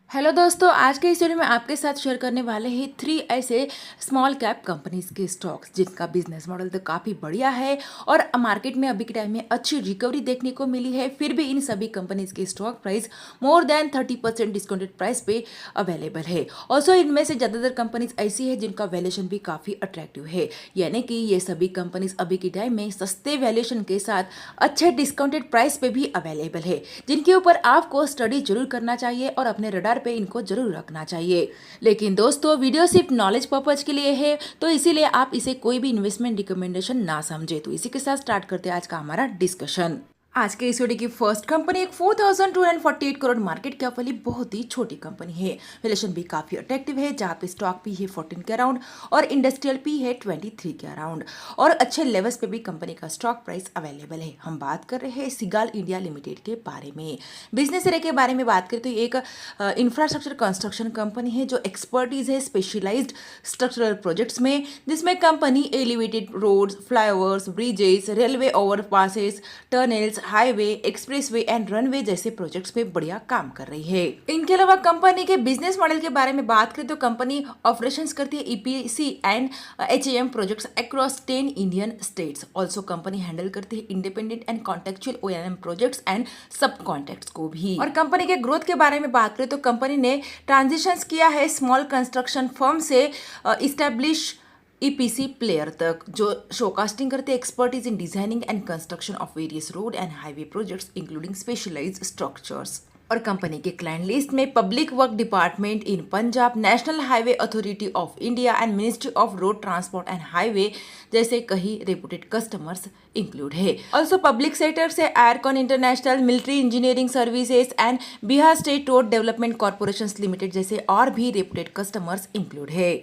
Hello दोस्तों, आज के इस वीडियो में आपके साथ शेयर करने वाले हैं 3 ऐसे स्मॉल कैप कंपनीज के स्टॉक्स जिनका बिजनेस मॉडल तो काफ़ी बढ़िया है और मार्केट में अभी के टाइम में अच्छी रिकवरी देखने को मिली है। फिर भी इन सभी कंपनीज की stock price more than 30% discounted price पे अवेलेबल है। ऑल्सो इनमें से ज़्यादातर कंपनीज ऐसी है जिनका वैल्यूएशन भी काफ़ी अट्रैक्टिव है, यानी कि ये सभी कंपनीज अभी के टाइम में सस्ते वैल्यूएशन के साथ अच्छे डिस्काउंटेड प्राइस पे भी अवेलेबल है, जिनके ऊपर आपको स्टडी जरूर करना चाहिए और अपने रडार पे इनको जरूर रखना चाहिए। लेकिन दोस्तों, वीडियो सिर्फ नॉलेज पर्पज के लिए है, तो इसीलिए आप इसे कोई भी इन्वेस्टमेंट रिकमेंडेशन ना समझे। तो इसी के साथ स्टार्ट करते हैं आज का हमारा डिस्कशन। आज के इस वीडियो की फर्स्ट कंपनी एक 4248 करोड़ मार्केट कैप वाली बहुत ही छोटी कंपनी है। वैल्यूएशन भी काफी अट्रैक्टिव है, जहाँ पे स्टॉक पी है 14 के अराउंड और इंडस्ट्रियल पी है 23 के अराउंड और अच्छे लेवल्स पे भी कंपनी का स्टॉक प्राइस अवेलेबल है। हम बात कर रहे हैं सिगाल इंडिया लिमिटेड के बारे में। बिजनेस एरिया के बारे में बात करें तो ये एक इंफ्रास्ट्रक्चर कंस्ट्रक्शन कंपनी है जो एक्सपर्टीज है स्पेशलाइज्ड स्ट्रक्चरल प्रोजेक्ट्स में, जिसमें company elevated roads, flyovers, bridges, railway overpasses, tunnels, highway, expressway and runway जैसे प्रोजेक्ट्स पे बढ़िया काम कर रही है। इनके अलावा कंपनी के बिजनेस मॉडल के बारे में बात करें तो कंपनी ऑपरेशंस करती है EPC and HAM projects across 10 Indian states. Also company handle करती है independent and contractual O&M projects and सब कॉन्ट्रैक्ट्स को भी। और कंपनी के ग्रोथ के बारे में बात करें तो कंपनी ने ट्रांजिशंस किया है स्मॉल कंस्ट्रक्शन फर्म से इस्टेब्लिश ईपीसी प्लेयर तक, जो शोकास्टिंग करते हैं expertise in designing and construction of various road and highway projects including specialised structures. और कंपनी के क्लाइंट लिस्ट में public work department in Punjab, national highway authority of India and ministry of road transport and highway जैसे कई reputed customers include है। Also public sector से Aircon International, military engineering services and Bihar state road development corporation limited जैसे और भी reputed customers include है।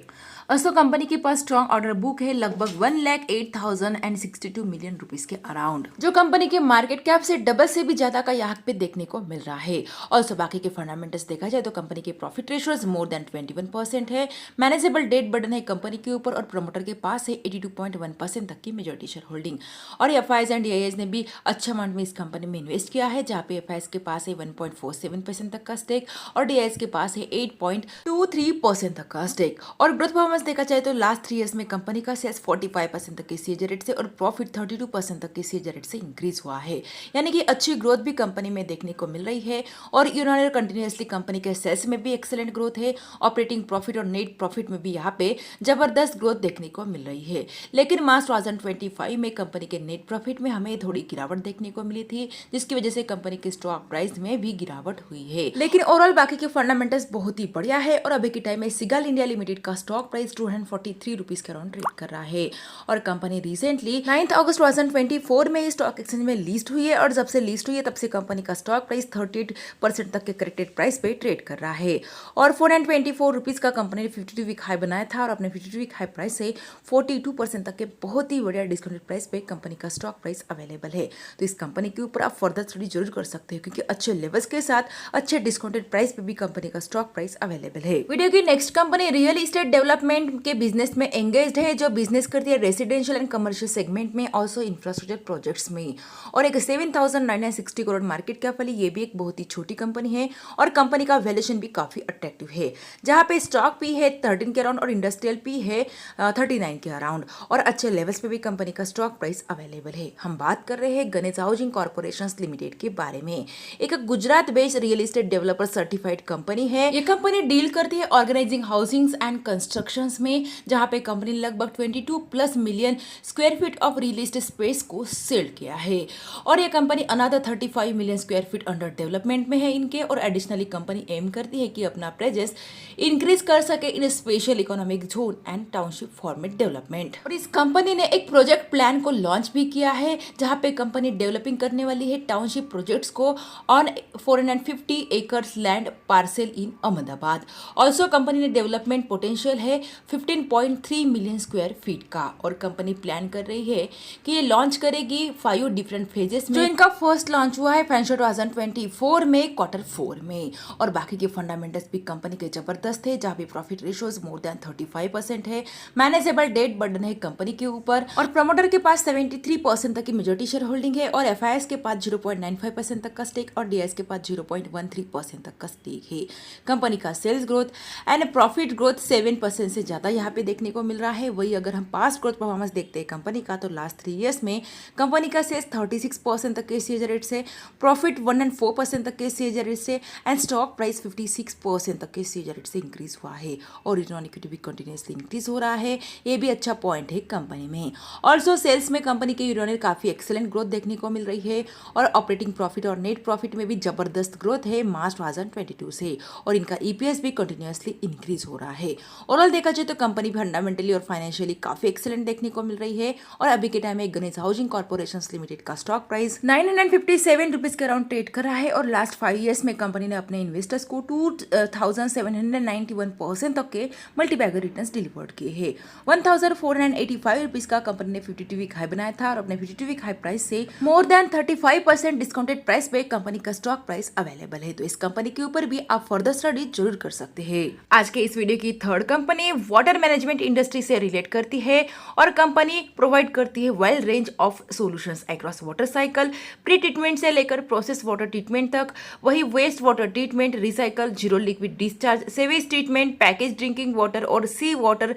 Also company के पास strong order book है लगभग 1,08,062 मिलियन रुपीस के अराउंड, जो कंपनी के मार्केट कैप से डबल से भी ज्यादा का यहाँ पे देखने को मिल रहा है। ऑल्सो बाकी के फंडामेंटल्स देखा जाए तो कंपनी के प्रॉफिट रेशियोज मोर देन 21% है, मैनेजेबल डेट बर्डन है कंपनी के ऊपर और प्रमोटर के पास है 82.1% तक की मेजोरिटी शेयर होल्डिंग। और एफआईज एंड डीआईएस ने भी अच्छे अमाउंट में इस कंपनी में इन्वेस्ट किया है, जहाँ पे एफआईज के पास है 1.47% तक का स्टेक और डीआईएस के पास है 8.23% तक का स्टेक। और ग्रोथ देखा जाए तो लास्ट 3 इयर्स में कंपनी का सेल्स 45% तक के सीएजी रेट से और प्रॉफिट 32% तक के सीएजी रेट से इंक्रीज हुआ है, यानी कि अच्छी ग्रोथ भी कंपनी में देखने को मिल रही है। और यूनाइटेड कंटिन्यूअसली कंपनी के सेल्स में भी एक्सेलेंट ग्रोथ है, ऑपरेटिंग प्रॉफिट और नेट प्रॉफिट में भी यहाँ पे जबरदस्त ग्रोथ देखने को मिल रही है। लेकिन मार्च 2025 में कंपनी के नेट प्रॉफिट में हमें थोड़ी गिरावट देखने को मिली थी, जिसकी वजह से कंपनी के स्टॉक प्राइस में भी गिरावट हुई है। लेकिन ओवरऑल बाकी के फंडामेंटल्स बहुत ही बढ़िया है और अभी के टाइम में सिगाल इंडिया लिमिटेड का स्टॉक प्राइस 243 रुपीज के अराउंड ट्रेड कर रहा है। और कंपनी रिसेंटली 9 अगस्त 2024 में स्टॉक एक्सचेंज में लिस्ट हुई है और जब से लिस्ट हुई है तब से कंपनी का स्टॉक प्राइस 38% तक के करेक्टेड प्राइस पे ट्रेड कर रहा है। और 424 रुपीज का कंपनी ने 52 वीक हाई बनाया था और अपने 52 वीक हाई प्राइस से 42% तक के बहुत ही बढ़िया डिस्काउंटेड प्राइस पे कंपनी का स्टॉक प्राइस अवेलेबल है। तो इस कंपनी के ऊपर आप फर्दर स्टडी जरूर कर सकते हो, क्योंकि अच्छे लेवल्स के साथ अच्छे डिस्काउंटेड प्राइस पे भी कंपनी का स्टॉक प्राइस अवेलेबल है। वीडियो की next company real estate development के बिजनेस में एंगेज्ड है, जो बिजनेस करती है रेसिडेंशियल एंड कमर्शियल सेगमेंट में, ऑल्सो इंफ्रास्ट्रक्चर प्रोजेक्ट्स में। और एक 7,960 करोड़ मार्केट कैप वाली ये भी एक बहुत ही छोटी कंपनी है और कंपनी का वैल्यूएशन भी काफी अट्रैक्टिव है, जहां पे स्टॉक पी है 13 के अराउंड और इंडस्ट्रियल पी है 39 के अराउंड और अच्छे लेवल्स पे भी कंपनी का स्टॉक प्राइस अवेलेबल है। हम बात कर रहे हैं गणेश हाउसिंग कॉर्पोरेशन लिमिटेड के बारे में। एक Gujarat based real estate developer certified company है। ये कंपनी डील करती है ऑर्गेनाइजिंग हाउसिंग एंड कंस्ट्रक्शन में, जहां पे कंपनी ने लगभग 22+ million square feet of real estate space को सेल किया है। और ये company another 35 million square feet under development में है इनके। और एडिशनली कंपनी एम करती है कि अपना प्रेजेंस इंक्रीज कर सके in special economic zone and township format development. और इस कंपनी ने एक प्रोजेक्ट प्लान को लॉन्च भी किया है, जहां पे कंपनी डेवलपिंग करने वाली है टाउनशिप प्रोजेक्ट्स को on 450 acres land parcel in Ahmedabad. Also company ने डेवलपमेंट पोटेंशियल है 15.3 मिलियन स्क्वायर फीट का और कंपनी प्लान कर रही है कि ये लॉन्च करेगी 5 डिफरेंट फेजेस में। जो इनका फर्स्ट लॉन्च हुआ है फाइनेंशियल 2024 में Q4 में। और बाकी के फंडामेंटल्स भी कंपनी के जबरदस्त है, जहाँ पे प्रॉफिट रेशियोज मोर देन 35% है, मैनेजेबल डेट बर्डन है कंपनी के ऊपर, और प्रमोटर के पास 73% तक की मेजॉरिटी शेयर होल्डिंग है, और एफआईएस के पास 0.95% तक का स्टेक और डीआईएस के पास 0.13% तक का स्टेक है। कंपनी का sales growth and profit growth 7% से ज्यादा यहाँ पे देखने को मिल रहा है। वही अगर हम पास्ट ग्रोथ परफॉर्मेंस देखते हैं कंपनी का, तो लास्ट 3 ईयर्स में कंपनी का सेल्स 36% तक के सीएजआर रेट से, प्रॉफिट 104% तक के सीएजआर रेट से, एंड स्टॉक प्राइस 56% तक के सीएजआर रेट से इंक्रीज हुआ है, और रिटर्न ऑन इक्विटी भी कंटिन्यूसली इंक्रीज हो रहा है। ये भी अच्छा पॉइंट है कंपनी में। ऑल्सो सेल्स में कंपनी के यूरोनियर काफी एक्सेलेंट ग्रोथ देखने को मिल रही है, और ऑपरेटिंग प्रॉफिट और नेट प्रॉफिट में भी जबरदस्त ग्रोथ है मार्च 2022 से, और इनका ईपीएस भी कंटिन्यूसली इंक्रीज हो रहा है। ओवरऑल देखा जाए तो कंपनी फंडामेंटली और फाइनेंशियली काफी एक्सेलेंट देखने को मिल रही है। और अभी के टाइम में गणेश हाउसिंग कॉर्पोरेशन लिमिटेड का स्टॉक प्राइस 957 रुपीज के अराउंड ट्रेड कर रहा है, और लास्ट 5 ईयर्स में कंपनी ने अपने इन्वेस्टर्स को 2791% तक के मल्टीबैगर रिटर्न्स डिलीवर्ड किए हैं। 1485 रुपीज का कंपनी ने 52 वीक हाई बनाया था, और अपने 52 वीक हाई प्राइस से मोर देन 35% डिस्काउंटेड प्राइस पे कंपनी का स्टॉक प्राइस अवेलेबल है। तो इस कंपनी के ऊपर भी आप फर्दर स्टडी जरूर कर सकते हैं। आज के इस वीडियो की third company water management industry से रिलेट करती है, और कंपनी प्रोवाइड करती है wide range of solutions across water cycle, pre treatment से लेकर प्रोसेस वाटर ट्रीटमेंट तक, वही waste water treatment, recycle, zero liquid discharge, sewage treatment, package drinking water और सी वाटर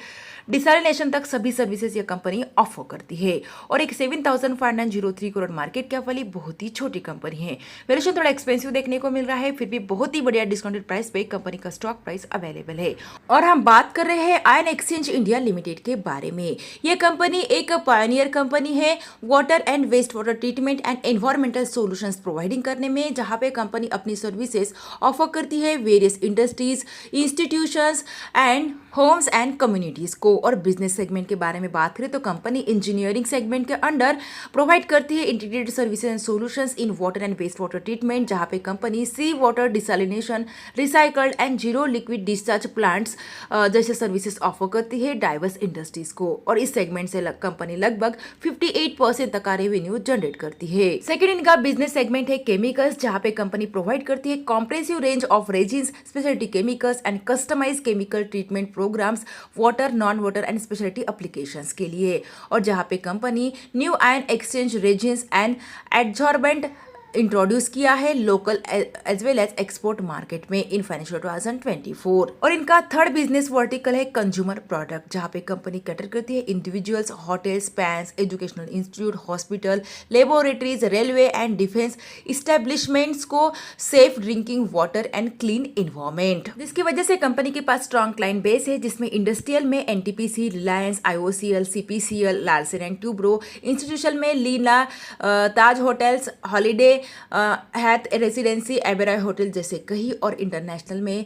डिसैलिनेशन तक सभी सर्विसेज ये कंपनी ऑफर करती है। और एक 7,503 करोड़ मार्केट कैप वाली बहुत ही छोटी कंपनी है। वैल्यूएशन थोड़ा एक्सपेंसिव देखने को मिल रहा है, फिर भी बहुत ही बढ़िया डिस्काउंटेड प्राइस पे कंपनी का स्टॉक प्राइस अवेलेबल है। और हम बात कर रहे हैं आयन एक्सचेंज इंडिया लिमिटेड के बारे में। ये कंपनी एक पायनियर कंपनी है water and waste water treatment and environmental solutions providing करने में, जहां पे कंपनी अपनी सर्विसेज ऑफर करती है various industries, institutions and homes and communities को। और बिजनेस सेगमेंट के बारे में बात करें तो कंपनी इंजीनियरिंग सेगमेंट के अंडर प्रोवाइड करती है integrated services and solutions in water and waste water treatment, जहां पे company sea water desalination, recycled and zero liquid discharge plants जैसे सर्विसेज ऑफर करती है डाइवर्स इंडस्ट्रीज को। और इस सेगमेंट से कंपनी लगभग 58% तक का रेवेन्यू जनरेट करती है। सेकेंड इनका बिजनेस सेगमेंट है केमिकल्स, जहां पे कंपनी प्रोवाइड करती है comprehensive range of resins, speciality chemicals and customise chemical treatment programmes water, non water and speciality applications के लिए। और जहां पे company new ion exchange resins and adsorbent introduce किया है local as well as export market में in financial 2024। और इनका थर्ड बिजनेस वर्टिकल है कंज्यूमर प्रोडक्ट, जहां पे कंपनी कैटर करती है इंडिविजुअल्स, होटल्स, पैंस, educational institute, hospital, laboratories, railway and defence establishments को safe drinking water and clean environment, जिसकी वजह से कंपनी के पास स्ट्रॉन्ग क्लाइंट बेस है, जिसमें इंडस्ट्रियल में NTPC, Reliance, IOCL, CPCL, Larsen and Toubro, institutional में लीना, ताज होटल्स, हॉलीडे हैथ रेसिडेंसी, एबेरॉय होटल जैसे कई, और इंटरनेशनल में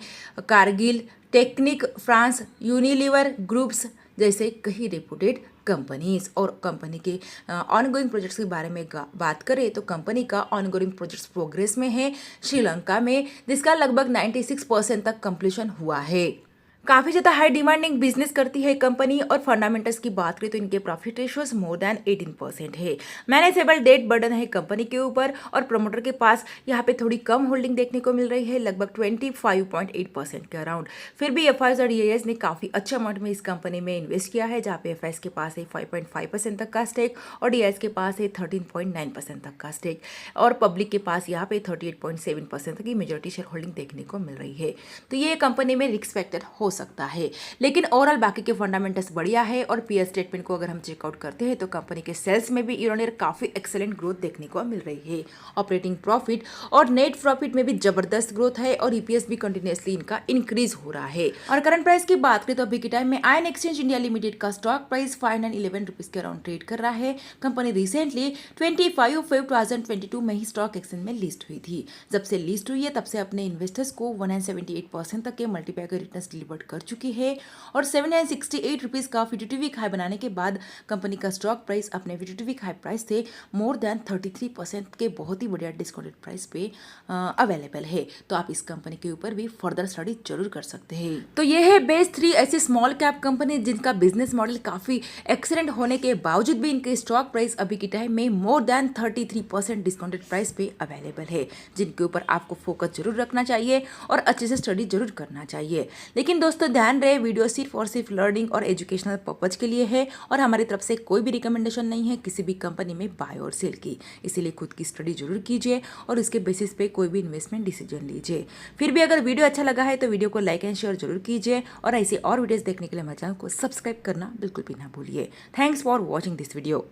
Cargill, Technip France, Unilever groups जैसे कई रेपुटेड कंपनीज। और कंपनी के ऑनगोइंग प्रोजेक्ट्स के बारे में बात करें तो कंपनी का ऑनगोइंग प्रोजेक्ट्स प्रोग्रेस में है श्रीलंका में, जिसका लगभग 96% तक कंप्लीशन हुआ है। काफ़ी ज़्यादा हाई डिमांडिंग बिजनेस करती है कंपनी। और फंडामेंटल्स की बात करें तो इनके प्रॉफिट रेशियोज मोर देन 18% है। मैनेजेबल डेट बर्डन है कंपनी के ऊपर, और प्रमोटर के पास यहाँ पे थोड़ी कम होल्डिंग देखने को मिल रही है, लगभग 25.8% के अराउंड। फिर भी एफआईएस और डीआईएस ने काफ़ी अच्छे अमाउंट में इस कंपनी में इन्वेस्ट किया है, जहाँ पे एफआईएस के पास है 5.5% तक का स्टेक, और डीआईएस के पास है 13.9% तक का स्टेक, और पब्लिक के पास यहाँ पे 38.7% तक की मेजॉरिटी शेयर होल्डिंग देखने को मिल रही है। तो ये कंपनी में रिस्क फैक्टर हो सकता है, लेकिन ओवरऑल बाकी के फंडामेंटल्स बढ़िया है। और पीएस स्टेटमेंट को अगर हम चेकआउट करते हैं तो कंपनी के सेल्स में भी ईयर ऑन ईयर काफी एक्सेलेंट ग्रोथ देखने को मिल रही है। ऑपरेटिंग प्रॉफिट और नेट प्रॉफिट में भी जबरदस्त ग्रोथ है, और ईपीएस भी कंटिन्यूसली इनका इंक्रीज हो रहा है। और करंट प्राइस की बात करें तो अभी के टाइम में आयन एक्सचेंज इंडिया लिमिटेड का स्टॉक प्राइस 511 रुपीज के अराउंड ट्रेड कर रहा है। कंपनी रिसेंटली 25 फरवरी 2022 में ही स्टॉक एक्सचेंज में लिस्ट हुई थी। जब से लिस्ट हुई है तब से अपने इन्वेस्टर्स को 178% तक के मल्टीबैगर रिटर्न्स डिलीवर कर चुकी है और 768 रुपीज़ का 52 वीक हाई बनाने के बाद कंपनी का स्टॉक प्राइस अपने 52 वीक हाई प्राइस से मोर देन 33% के बहुत ही बढ़िया डिस्काउंटेड प्राइस पे अवेलेबल है। तो आप इस कंपनी के ऊपर भी फर्दर स्टडी जरूर कर सकते हैं। तो ये है बेस्ट 3 ऐसे स्मॉल कैप कंपनी जिनका बिजनेस मॉडल काफ़ी एक्सीलेंट होने के बावजूद भी इनके स्टॉक प्राइस अभी के टाइम में मोर देन 33% डिस्काउंटेड प्राइस पे अवेलेबल है, जिनके ऊपर आपको फोकस जरूर रखना चाहिए और अच्छे से स्टडी जरूर करना चाहिए। लेकिन दोस्तों ध्यान रहे, वीडियो सिर्फ और सिर्फ लर्निंग और एजुकेशनल पर्पज के लिए है और हमारी तरफ से कोई भी रिकमेंडेशन नहीं है किसी भी कंपनी में बाय और सेल की। इसीलिए खुद की स्टडी जरूर कीजिए और इसके बेसिस पे कोई भी इन्वेस्टमेंट डिसीजन लीजिए। फिर भी अगर वीडियो अच्छा लगा है तो वीडियो को लाइक एंड शेयर जरूर कीजिए और ऐसे और वीडियोस देखने के लिए हमारे चैनल को सब्सक्राइब करना बिल्कुल भी ना भूलिए। Thanks for watching this video.